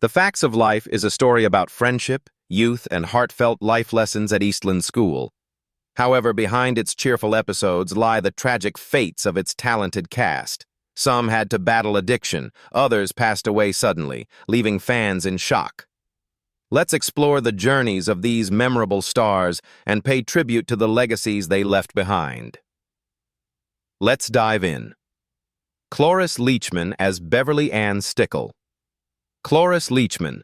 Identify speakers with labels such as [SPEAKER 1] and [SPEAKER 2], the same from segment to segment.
[SPEAKER 1] The Facts of Life is a story about friendship, youth, and heartfelt life lessons at Eastland School. However, behind its cheerful episodes lie the tragic fates of its talented cast. Some had to battle addiction, others passed away suddenly, leaving fans in shock. Let's explore the journeys of these memorable stars and pay tribute to the legacies they left behind. Let's dive in. Chloris Leechman as Beverly Ann Stickle. Chloris Leechman,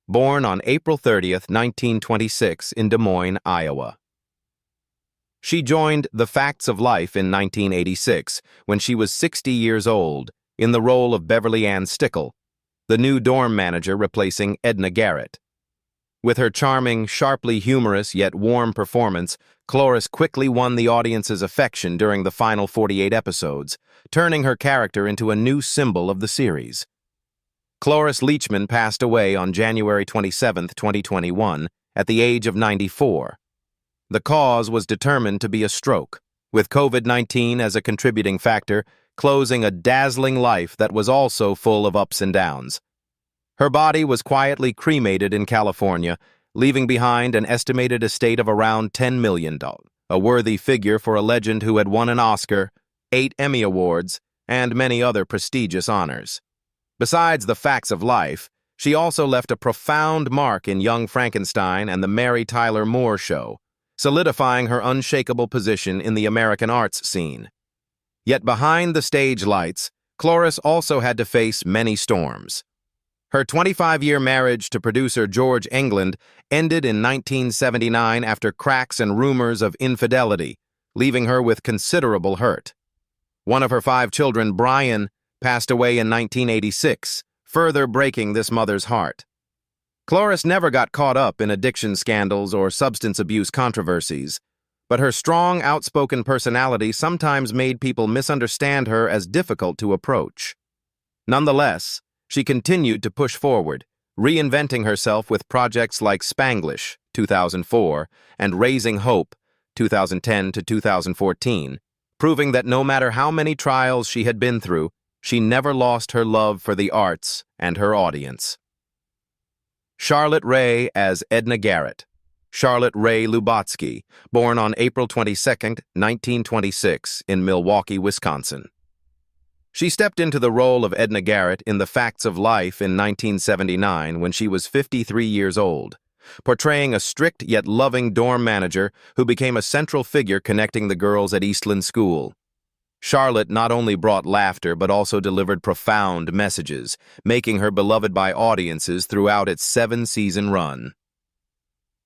[SPEAKER 1] born on April 30th, 1926 in Des Moines, Iowa. She joined The Facts of Life in 1986 when she was 60 years old in the role of Beverly Ann Stickle, the new dorm manager replacing Edna Garrett. With her charming, sharply humorous yet warm performance, Chloris quickly won the audience's affection during the final 48 episodes, turning her character into a new symbol of the series. Chloris Leechman passed away on January 27, 2021, at the age of 94. The cause was determined to be a stroke, with COVID-19 as a contributing factor, closing a dazzling life that was also full of ups and downs. Her body was quietly cremated in California, leaving behind an estimated estate of around $10 million, a worthy figure for a legend who had won an Oscar, 8 Emmy Awards, and many other prestigious honors. Besides The Facts of Life, she also left a profound mark in Young Frankenstein and The Mary Tyler Moore Show, solidifying her unshakable position in the American arts scene. Yet behind the stage lights, Chloris also had to face many storms. Her 25-year marriage to producer George England ended in 1979 after cracks and rumors of infidelity, leaving her with considerable hurt. One of her 5 children, Brian, passed away in 1986, further breaking this mother's heart. Chloris never got caught up in addiction scandals or substance abuse controversies, but her strong, outspoken personality sometimes made people misunderstand her as difficult to approach. Nonetheless, she continued to push forward, reinventing herself with projects like Spanglish, 2004, and Raising Hope, 2010 to 2014, proving that no matter how many trials she had been through, she never lost her love for the arts and her audience. Charlotte Ray as Edna Garrett. Charlotte Ray Lubotsky, born on April 22, 1926, in Milwaukee, Wisconsin. She stepped into the role of Edna Garrett in The Facts of Life in 1979 when she was 53 years old, portraying a strict yet loving dorm manager who became a central figure connecting the girls at Eastland School. Charlotte not only brought laughter but also delivered profound messages, making her beloved by audiences throughout its 7-season run.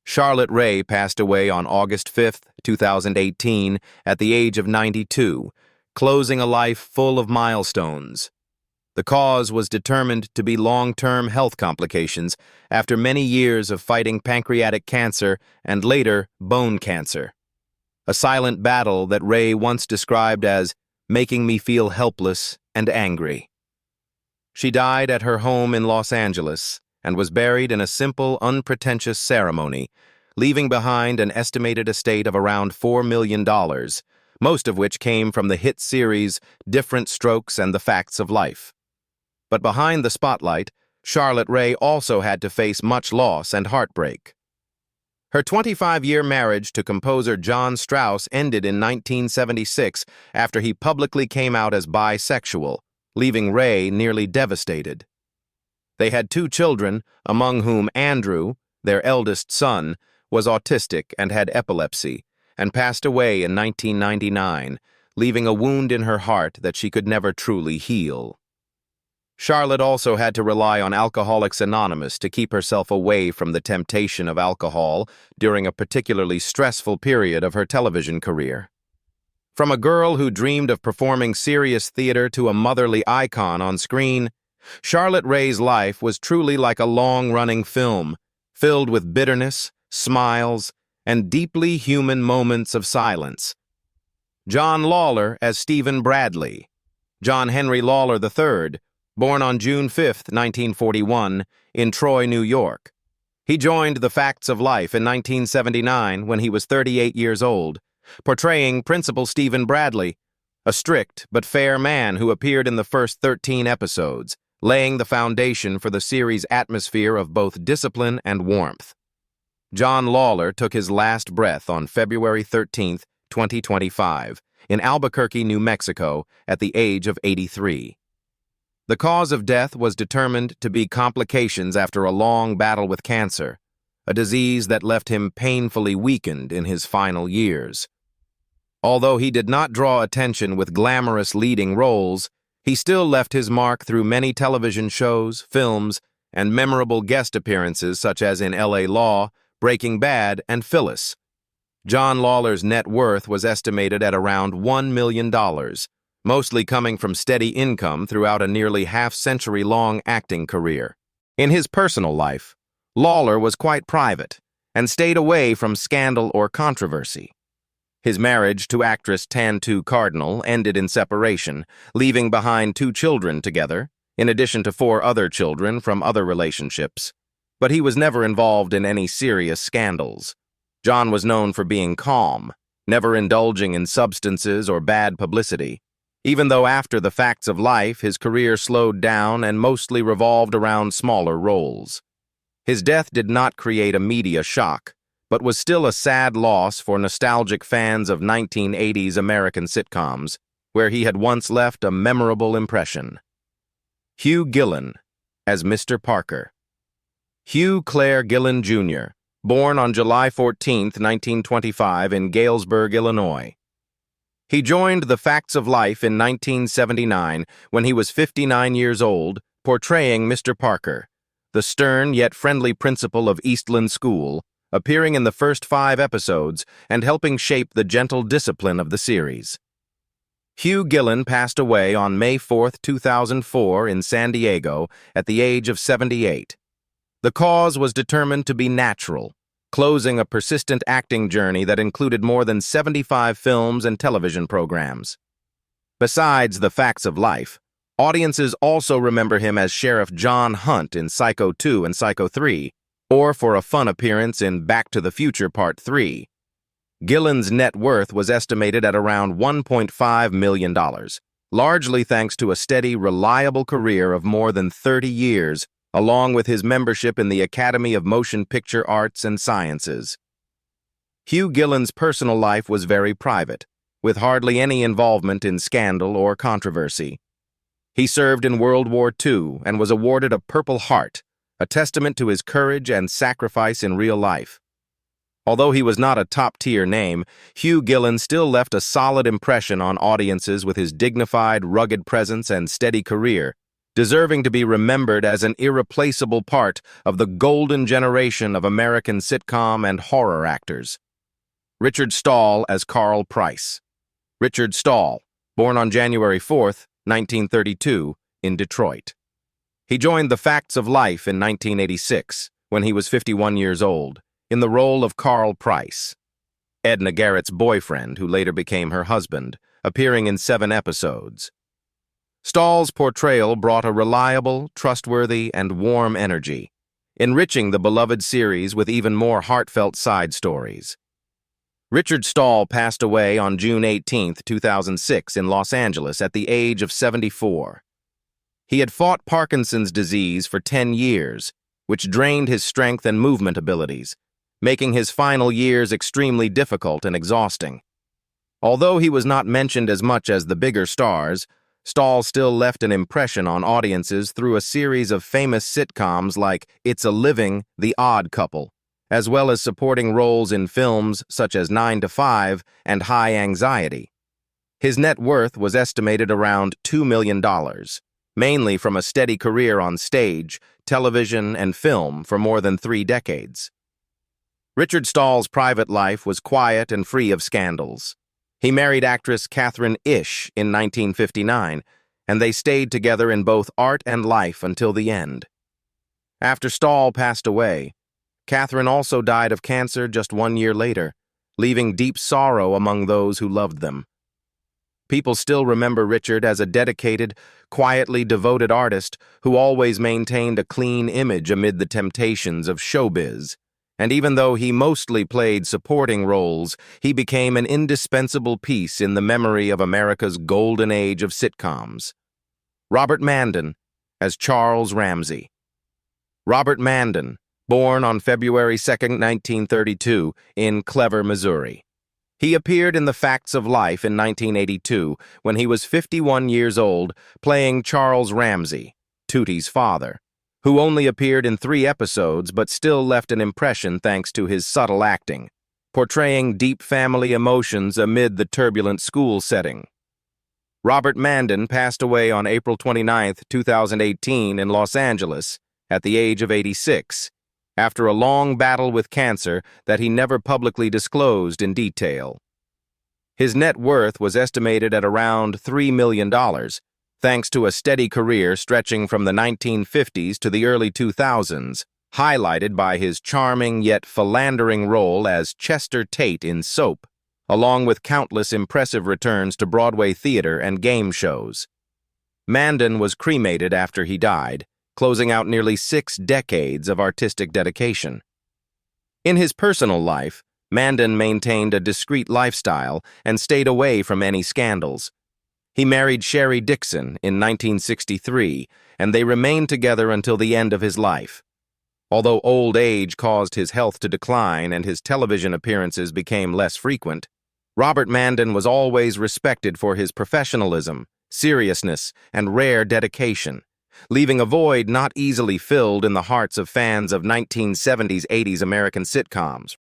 [SPEAKER 1] Charlotte Ray passed away on August 5, 2018, at the age of 92, closing a life full of milestones. The cause was determined to be long-term health complications after many years of fighting pancreatic cancer and later bone cancer. A silent battle that Ray once described as making me feel helpless and angry. She died at her home in Los Angeles and was buried in a simple, unpretentious ceremony, leaving behind an estimated estate of around $4 million, most of which came from the hit series Different Strokes and The Facts of Life. But behind the spotlight, Charlotte Ray also had to face much loss and heartbreak. Her 25-year marriage to composer John Strauss ended in 1976 after he publicly came out as bisexual, leaving Ray nearly devastated. They had 2 children, among whom Andrew, their eldest son, was autistic and had epilepsy, and passed away in 1999, leaving a wound in her heart that she could never truly heal. Charlotte also had to rely on Alcoholics Anonymous to keep herself away from the temptation of alcohol during a particularly stressful period of her television career. From a girl who dreamed of performing serious theater to a motherly icon on screen, Charlotte Ray's life was truly like a long-running film, filled with bitterness, smiles, and deeply human moments of silence. John Lawler as Stephen Bradley. John Henry Lawler III, born on June 5, 1941, in Troy, New York. He joined The Facts of Life in 1979 when he was 38 years old, portraying Principal Stephen Bradley, a strict but fair man who appeared in the first 13 episodes, laying the foundation for the series' atmosphere of both discipline and warmth. John Lawler took his last breath on February 13, 2025, in Albuquerque, New Mexico, at the age of 83. The cause of death was determined to be complications after a long battle with cancer, a disease that left him painfully weakened in his final years. Although he did not draw attention with glamorous leading roles, he still left his mark through many television shows, films, and memorable guest appearances such as in L.A. Law, Breaking Bad, and Phyllis. John Lawler's net worth was estimated at around $1 million, mostly coming from steady income throughout a nearly half-century-long acting career. In his personal life, Lawler was quite private and stayed away from scandal or controversy. His marriage to actress Tantu Cardinal ended in separation, leaving behind 2 children together, in addition to 4 other children from other relationships. But he was never involved in any serious scandals. John was known for being calm, never indulging in substances or bad publicity, even though after The Facts of Life his career slowed down and mostly revolved around smaller roles. His death did not create a media shock, but was still a sad loss for nostalgic fans of 1980s American sitcoms, where he had once left a memorable impression. Hugh Gillan, as Mr. Parker. Hugh Clare Gillan, Jr., born on July 14, 1925 in Galesburg, Illinois. He joined The Facts of Life in 1979 when he was 59 years old, portraying Mr. Parker, the stern yet friendly principal of Eastland School, appearing in the first 5 episodes and helping shape the gentle discipline of the series. Hugh Gillan passed away on May 4, 2004 in San Diego at the age of 78. The cause was determined to be natural, closing a persistent acting journey that included more than 75 films and television programs. Besides The Facts of Life, audiences also remember him as Sheriff John Hunt in Psycho 2 and Psycho 3, or for a fun appearance in Back to the Future Part 3. Gillan's net worth was estimated at around $1.5 million, largely thanks to a steady, reliable career of more than 30 years, along with his membership in the Academy of Motion Picture Arts and Sciences. Hugh Gillan's personal life was very private, with hardly any involvement in scandal or controversy. He served in World War II and was awarded a Purple Heart, a testament to his courage and sacrifice in real life. Although he was not a top-tier name, Hugh Gillan still left a solid impression on audiences with his dignified, rugged presence and steady career, deserving to be remembered as an irreplaceable part of the golden generation of American sitcom and horror actors. Richard Stahl as Carl Price. Richard Stahl, born on January 4, 1932, in Detroit. He joined The Facts of Life in 1986, when he was 51 years old, in the role of Carl Price, Edna Garrett's boyfriend, who later became her husband, appearing in 7 episodes. Stahl's portrayal brought a reliable, trustworthy, and warm energy, enriching the beloved series with even more heartfelt side stories. Richard Stahl passed away on June 18, 2006 in Los Angeles at the age of 74. He had fought Parkinson's disease for 10 years, which drained his strength and movement abilities, making his final years extremely difficult and exhausting. Although he was not mentioned as much as the bigger stars, Stahl still left an impression on audiences through a series of famous sitcoms like It's a Living, The Odd Couple, as well as supporting roles in films such as 9 to 5 and High Anxiety. His net worth was estimated around $2 million, mainly from a steady career on stage, television, and film for more than 3 decades. Richard Stahl's private life was quiet and free of scandals. He married actress Catherine Ish in 1959, and they stayed together in both art and life until the end. After Stahl passed away, Catherine also died of cancer just 1 year later, leaving deep sorrow among those who loved them. People still remember Richard as a dedicated, quietly devoted artist who always maintained a clean image amid the temptations of showbiz. And even though he mostly played supporting roles, he became an indispensable piece in the memory of America's golden age of sitcoms. Robert Manden, as Charles Ramsay. Robert Manden, born on February 2, 1932, in Clever, Missouri. He appeared in The Facts of Life in 1982 when he was 51 years old, playing Charles Ramsay, Tootie's father, who only appeared in 3 episodes but still left an impression thanks to his subtle acting, portraying deep family emotions amid the turbulent school setting. Robert Manden passed away on April 29, 2018 in Los Angeles at the age of 86, after a long battle with cancer that he never publicly disclosed in detail. His net worth was estimated at around $3 million, thanks to a steady career stretching from the 1950s to the early 2000s, highlighted by his charming yet philandering role as Chester Tate in Soap, along with countless impressive returns to Broadway theater and game shows. Manden was cremated after he died, closing out nearly 6 decades of artistic dedication. In his personal life, Manden maintained a discreet lifestyle and stayed away from any scandals. He married Sherry Dixon in 1963, and they remained together until the end of his life. Although old age caused his health to decline and his television appearances became less frequent, Robert Manden was always respected for his professionalism, seriousness, and rare dedication, leaving a void not easily filled in the hearts of fans of 1970s-80s American sitcoms.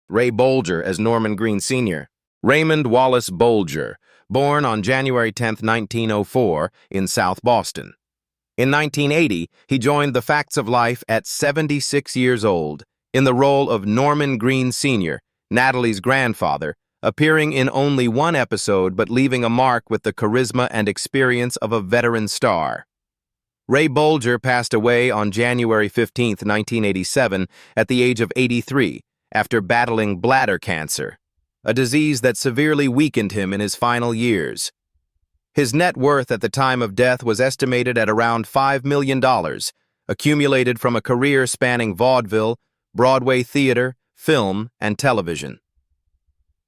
[SPEAKER 1] Ray Bolger as Norman Green Sr. Raymond Wallace Bolger, born on January 10, 1904, in South Boston. In 1980, he joined The Facts of Life at 76 years old, in the role of Norman Green Sr., Natalie's grandfather, appearing in only 1 episode but leaving a mark with the charisma and experience of a veteran star. Ray Bolger passed away on January 15, 1987, at the age of 83, after battling bladder cancer, a disease that severely weakened him in his final years. His net worth at the time of death was estimated at around $5 million, accumulated from a career spanning vaudeville, Broadway theater, film, and television.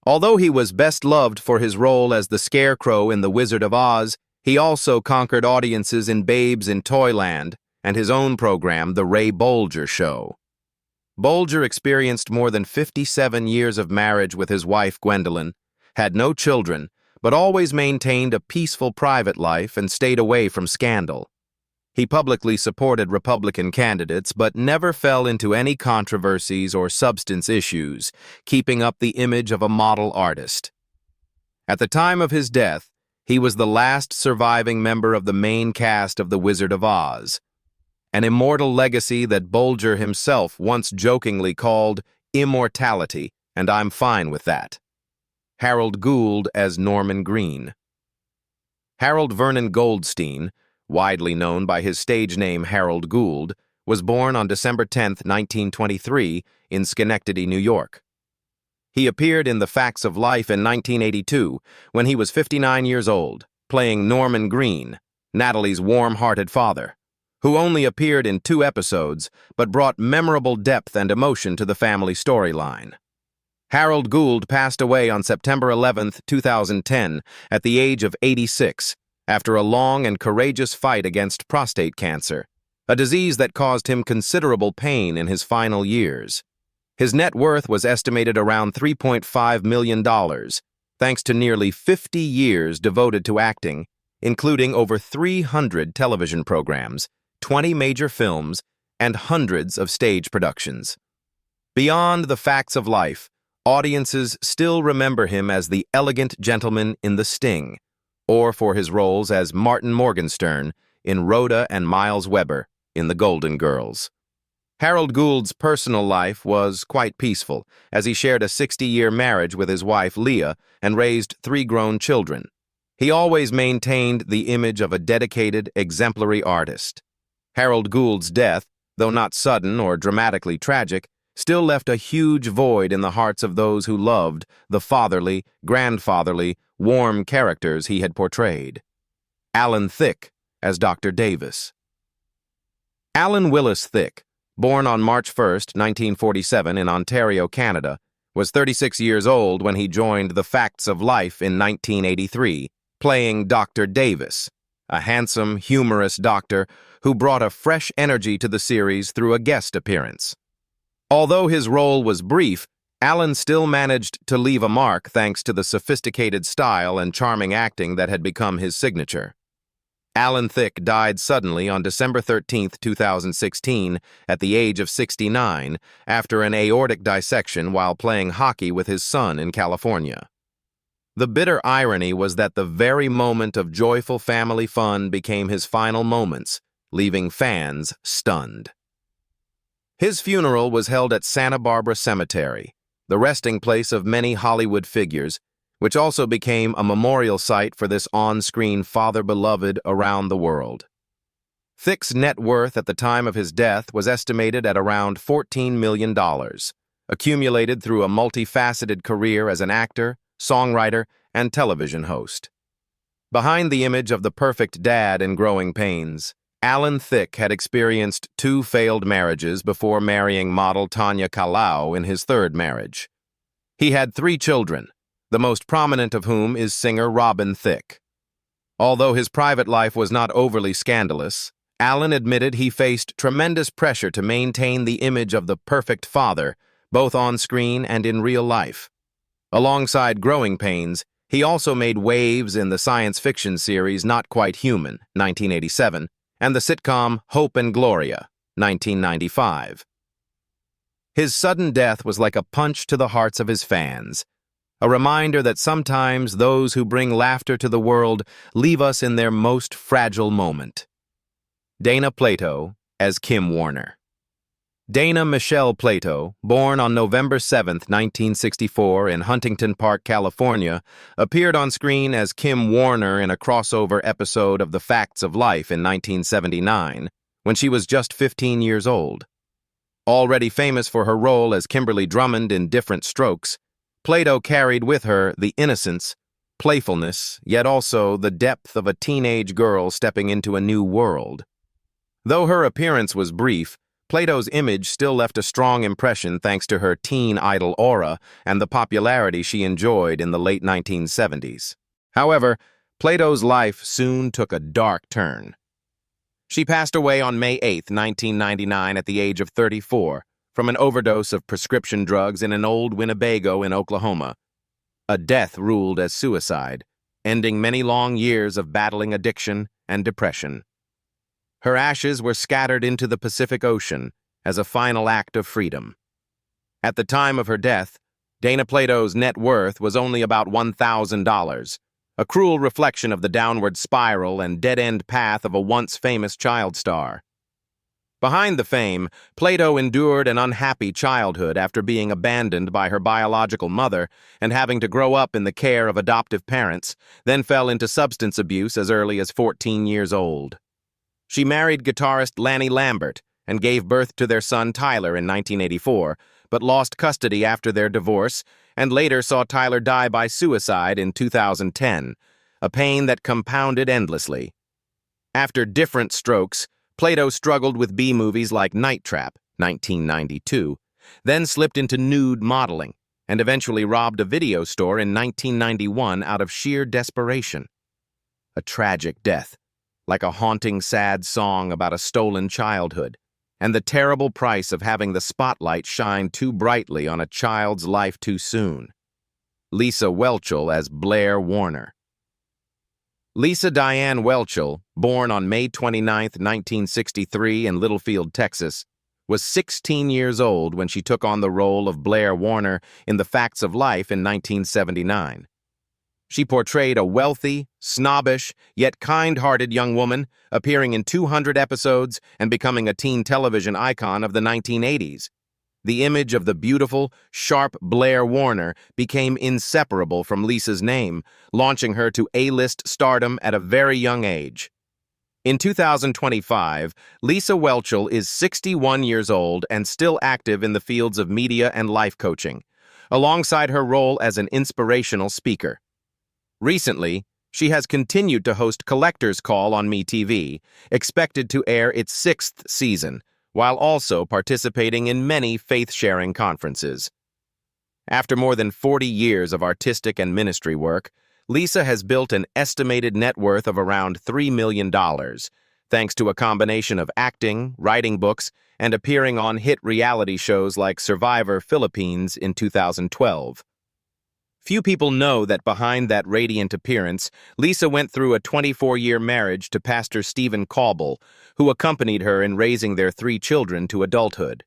[SPEAKER 1] Although he was best loved for his role as the Scarecrow in The Wizard of Oz, he also conquered audiences in Babes in Toyland and his own program, The Ray Bolger Show. Bolger experienced more than 57 years of marriage with his wife Gwendolyn, had no children, but always maintained a peaceful private life and stayed away from scandal. He publicly supported Republican candidates but never fell into any controversies or substance issues, keeping up the image of a model artist. At the time of his death, he was the last surviving member of the main cast of The Wizard of Oz, an immortal legacy that Bolger himself once jokingly called immortality, and I'm fine with that. Harold Gould as Norman Green. Harold Vernon Goldstein, widely known by his stage name Harold Gould, was born on December 10, 1923, in Schenectady, New York. He appeared in The Facts of Life in 1982, when he was 59 years old, playing Norman Green, Natalie's warm-hearted father, who only appeared in 2 episodes but brought memorable depth and emotion to the family storyline. Harold Gould passed away on September 11, 2010, at the age of 86, after a long and courageous fight against prostate cancer, a disease that caused him considerable pain in his final years. His net worth was estimated around $3.5 million, thanks to nearly 50 years devoted to acting, including over 300 television programs, 20 major films, and hundreds of stage productions. Beyond The Facts of Life, audiences still remember him as the elegant gentleman in The Sting, or for his roles as Martin Morgenstern in Rhoda and Miles Weber in The Golden Girls. Harold Gould's personal life was quite peaceful, as he shared a 60-year marriage with his wife Leah and raised 3 grown children. He always maintained the image of a dedicated, exemplary artist. Harold Gould's death, though not sudden or dramatically tragic, still left a huge void in the hearts of those who loved the fatherly, grandfatherly, warm characters he had portrayed. Alan Thicke as Dr. Davis. Alan Willis Thicke, born on March 1, 1947 in Ontario, Canada, was 36 years old when he joined The Facts of Life in 1983, playing Dr. Davis, a handsome, humorous doctor who brought a fresh energy to the series through a guest appearance. Although his role was brief, Allen still managed to leave a mark thanks to the sophisticated style and charming acting that had become his signature. Alan Thicke died suddenly on December 13, 2016, at the age of 69, after an aortic dissection while playing hockey with his son in California. The bitter irony was that the very moment of joyful family fun became his final moments, leaving fans stunned. His funeral was held at Santa Barbara Cemetery, the resting place of many Hollywood figures, which also became a memorial site for this on-screen father beloved around the world. Thicke's net worth at the time of his death was estimated at around $14 million, accumulated through a multifaceted career as an actor, songwriter, and television host. Behind the image of the perfect dad in Growing Pains, Alan Thicke had experienced 2 failed marriages before marrying model Tanya Kalau in his 3rd marriage. He had 3 children, the most prominent of whom is singer Robin Thicke. Although his private life was not overly scandalous, Alan admitted he faced tremendous pressure to maintain the image of the perfect father, both on screen and in real life. Alongside Growing Pains, he also made waves in the science fiction series Not Quite Human, 1987, and the sitcom Hope and Gloria, 1995. His sudden death was like a punch to the hearts of his fans, a reminder that sometimes those who bring laughter to the world leave us in their most fragile moment. Dana Plato as Kim Warner. Dana Michelle Plato, born on November 7, 1964 in Huntington Park, California, appeared on screen as Kim Warner in a crossover episode of The Facts of Life in 1979, when she was just 15 years old. Already famous for her role as Kimberly Drummond in Different Strokes, Plato carried with her the innocence, playfulness, yet also the depth of a teenage girl stepping into a new world. Though her appearance was brief, Plato's image still left a strong impression thanks to her teen idol aura and the popularity she enjoyed in the late 1970s. However, Plato's life soon took a dark turn. She passed away on May 8, 1999, at the age of 34, from an overdose of prescription drugs in an old Winnebago in Oklahoma. A death ruled as suicide, ending many long years of battling addiction and depression. Her ashes were scattered into the Pacific Ocean as a final act of freedom. At the time of her death, Dana Plato's net worth was only about $1,000, a cruel reflection of the downward spiral and dead-end path of a once famous child star. Behind the fame, Plato endured an unhappy childhood after being abandoned by her biological mother and having to grow up in the care of adoptive parents, then fell into substance abuse as early as 14 years old. She married guitarist Lanny Lambert and gave birth to their son Tyler in 1984, but lost custody after their divorce and later saw Tyler die by suicide in 2010, a pain that compounded endlessly. After Different Strokes, Plato struggled with B-movies like Night Trap, 1992, then slipped into nude modeling, and eventually robbed a video store in 1991 out of sheer desperation. A tragic death, like a haunting, sad song about a stolen childhood, and the terrible price of having the spotlight shine too brightly on a child's life too soon. Lisa Welchel as Blair Warner. Lisa Diane Welchel, born on May 29, 1963 in Littlefield, Texas, was 16 years old when she took on the role of Blair Warner in The Facts of Life in 1979. She portrayed a wealthy, snobbish, yet kind-hearted young woman, appearing in 200 episodes and becoming a teen television icon of the 1980s. The image of the beautiful, sharp Blair Warner became inseparable from Lisa's name, launching her to A-list stardom at a very young age. In 2025, Lisa Welchel is 61 years old and still active in the fields of media and life coaching, alongside her role as an inspirational speaker. Recently, she has continued to host Collector's Call on MeTV, expected to air its 6th season, while also participating in many faith-sharing conferences. After more than 40 years of artistic and ministry work, Lisa has built an estimated net worth of around $3 million, thanks to a combination of acting, writing books, and appearing on hit reality shows like Survivor Philippines in 2012. Few people know that behind that radiant appearance, Lisa went through a 24-year marriage to Pastor Stephen Cauble, who accompanied her in raising their 3 children to adulthood.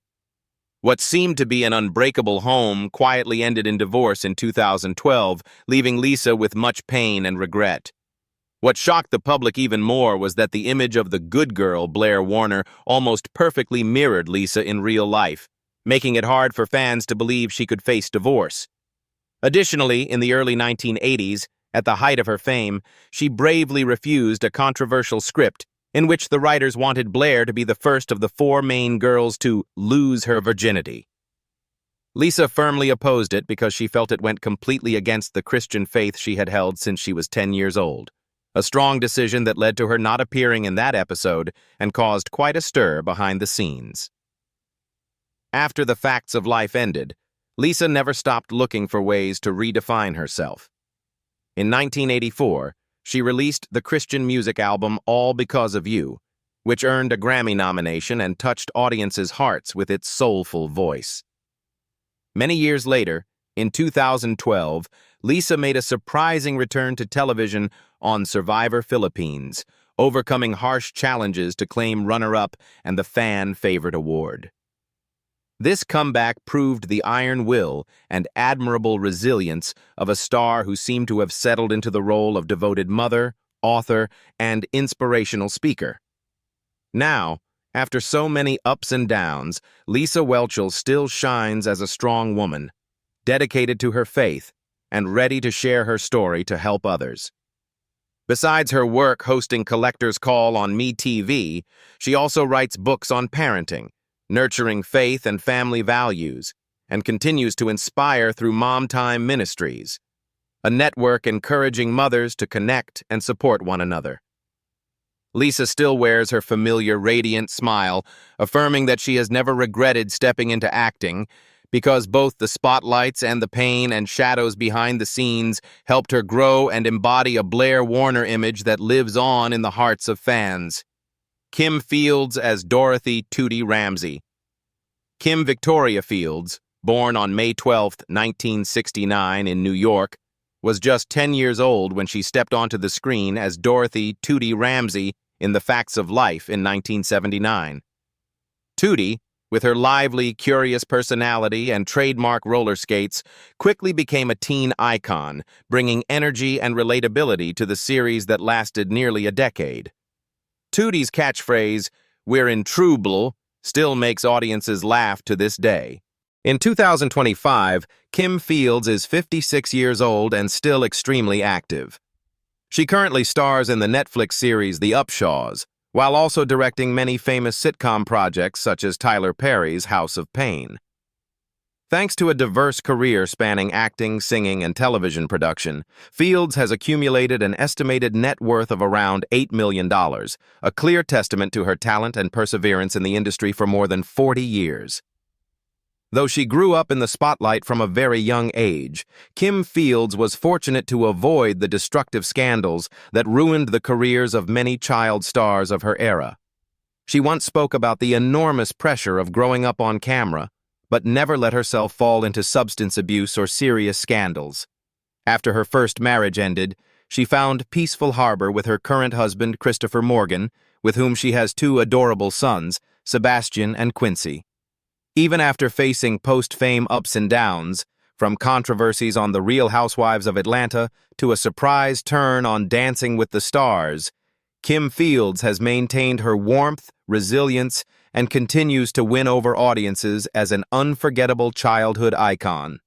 [SPEAKER 1] What seemed to be an unbreakable home quietly ended in divorce in 2012, leaving Lisa with much pain and regret. What shocked the public even more was that the image of the good girl, Blair Warner, almost perfectly mirrored Lisa in real life, making it hard for fans to believe she could face divorce. Additionally, in the early 1980s, at the height of her fame, she bravely refused a controversial script in which the writers wanted Blair to be the first of the 4 main girls to lose her virginity. Lisa firmly opposed it because she felt it went completely against the Christian faith she had held since she was 10 years old, a strong decision that led to her not appearing in that episode and caused quite a stir behind the scenes. After the facts of life ended, Lisa never stopped looking for ways to redefine herself. In 1984, she released the Christian music album All Because of You, which earned a Grammy nomination and touched audiences' hearts with its soulful voice. Many years later, in 2012, Lisa made a surprising return to television on Survivor Philippines, overcoming harsh challenges to claim runner-up and the fan-favorite award. This comeback proved the iron will and admirable resilience of a star who seemed to have settled into the role of devoted mother, author, and inspirational speaker. Now, after so many ups and downs, Lisa Welchel still shines as a strong woman, dedicated to her faith and ready to share her story to help others. Besides her work hosting Collector's Call on MeTV, she also writes books on parenting, nurturing faith and family values, and continues to inspire through Mom Time Ministries, a network encouraging mothers to connect and support one another. Lisa still wears her familiar radiant smile, affirming that she has never regretted stepping into acting because both the spotlights and the pain and shadows behind the scenes helped her grow and embody a Blair Warner image that lives on in the hearts of fans. Kim Fields as Dorothy Tootie Ramsey. Kim Victoria Fields, born on May 12, 1969 in New York, was just 10 years old when she stepped onto the screen as Dorothy Tootie Ramsey in The Facts of Life in 1979. Tootie, with her lively, curious personality and trademark roller skates, quickly became a teen icon, bringing energy and relatability to the series that lasted nearly a decade. Tootie's catchphrase, "We're in trouble," still makes audiences laugh to this day. In 2025, Kim Fields is 56 years old and still extremely active. She currently stars in the Netflix series The Upshaws, while also directing many famous sitcom projects such as Tyler Perry's House of Pain. Thanks to a diverse career spanning acting, singing, and television production, Fields has accumulated an estimated net worth of around $8 million, a clear testament to her talent and perseverance in the industry for more than 40 years. Though she grew up in the spotlight from a very young age, Kim Fields was fortunate to avoid the destructive scandals that ruined the careers of many child stars of her era. She once spoke about the enormous pressure of growing up on camera, but never let herself fall into substance abuse or serious scandals. After her first marriage ended, she found peaceful harbor with her current husband, Christopher Morgan, with whom she has 2 adorable sons, Sebastian and Quincy. Even after facing post-fame ups and downs, from controversies on The Real Housewives of Atlanta to a surprise turn on Dancing with the Stars, Kim Fields has maintained her warmth, resilience, and continues to win over audiences as an unforgettable childhood icon.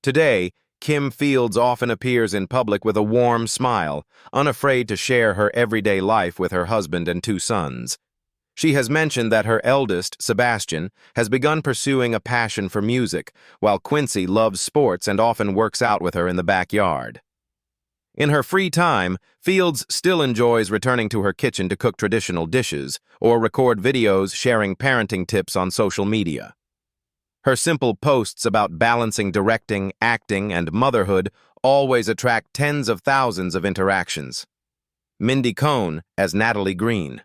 [SPEAKER 1] Today, Kim Fields often appears in public with a warm smile, unafraid to share her everyday life with her husband and 2 sons. She has mentioned that her eldest, Sebastian, has begun pursuing a passion for music, while Quincy loves sports and often works out with her in the backyard. In her free time, Fields still enjoys returning to her kitchen to cook traditional dishes or record videos sharing parenting tips on social media. Her simple posts about balancing directing, acting, and motherhood always attract tens of thousands of interactions. Mindy Conn as Natalie Green.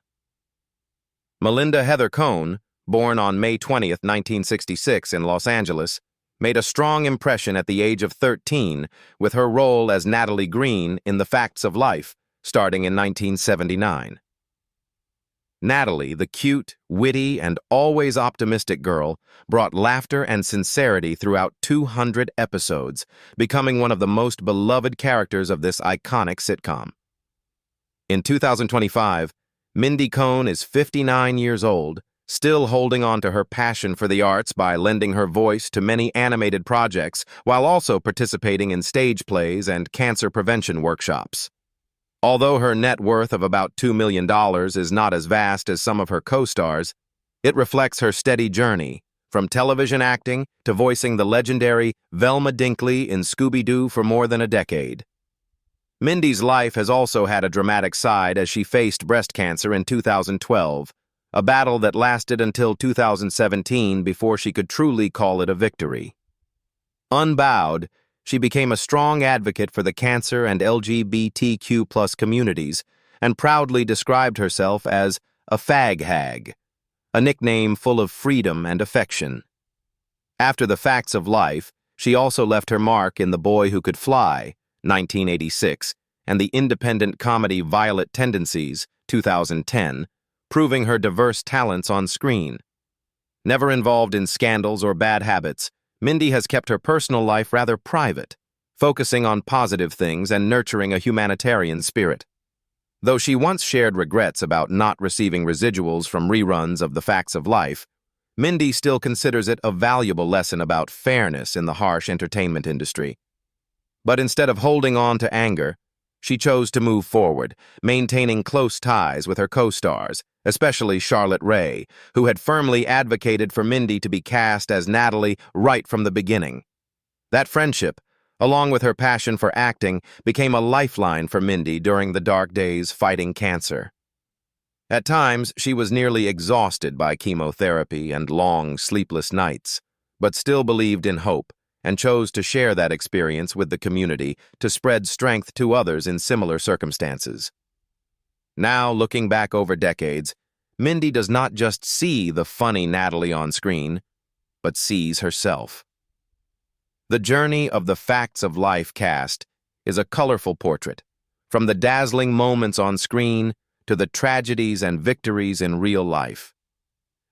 [SPEAKER 1] Melinda Heather Cohn, born on May 20th, 1966 in Los Angeles, made a strong impression at the age of 13 with her role as Natalie Green in The Facts of Life, starting in 1979. Natalie, the cute, witty, and always optimistic girl, brought laughter and sincerity throughout 200 episodes, becoming one of the most beloved characters of this iconic sitcom. In 2025, Mindy Conn is 59 years old, still holding on to her passion for the arts by lending her voice to many animated projects while also participating in stage plays and cancer prevention workshops. Although her net worth of about $2 million is not as vast as some of her co-stars, it reflects her steady journey, from television acting to voicing the legendary Velma Dinkley in Scooby-Doo for more than a decade. Mindy's life has also had a dramatic side as she faced breast cancer in 2012, a battle that lasted until 2017 before she could truly call it a victory. Unbowed, she became a strong advocate for the cancer and LGBTQ+ communities and proudly described herself as a fag hag, a nickname full of freedom and affection. After The Facts of Life, she also left her mark in The Boy Who Could Fly, 1986, and the independent comedy Violent Tendencies, 2010, proving her diverse talents on screen. Never involved in scandals or bad habits, Mindy has kept her personal life rather private, focusing on positive things and nurturing a humanitarian spirit. Though she once shared regrets about not receiving residuals from reruns of The Facts of Life, Mindy still considers it a valuable lesson about fairness in the harsh entertainment industry. But instead of holding on to anger, she chose to move forward, maintaining close ties with her co-stars, especially Charlotte Rae, who had firmly advocated for Mindy to be cast as Natalie right from the beginning. That friendship, along with her passion for acting, became a lifeline for Mindy during the dark days fighting cancer. At times, she was nearly exhausted by chemotherapy and long, sleepless nights, but still believed in hope and chose to share that experience with the community to spread strength to others in similar circumstances. Now, looking back over decades, Mindy does not just see the funny Natalie on screen, but sees herself. The journey of the Facts of Life cast is a colorful portrait, from the dazzling moments on screen to the tragedies and victories in real life.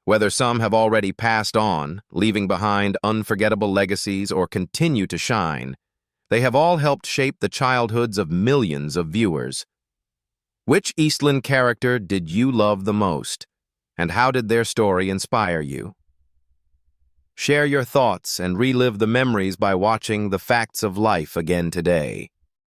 [SPEAKER 1] Whether some have already passed on, leaving behind unforgettable legacies, or continue to shine, they have all helped shape the childhoods of millions of viewers. Which Eastland character did you love the most, and how did their story inspire you? Share your thoughts and relive the memories by watching The Facts of Life again today.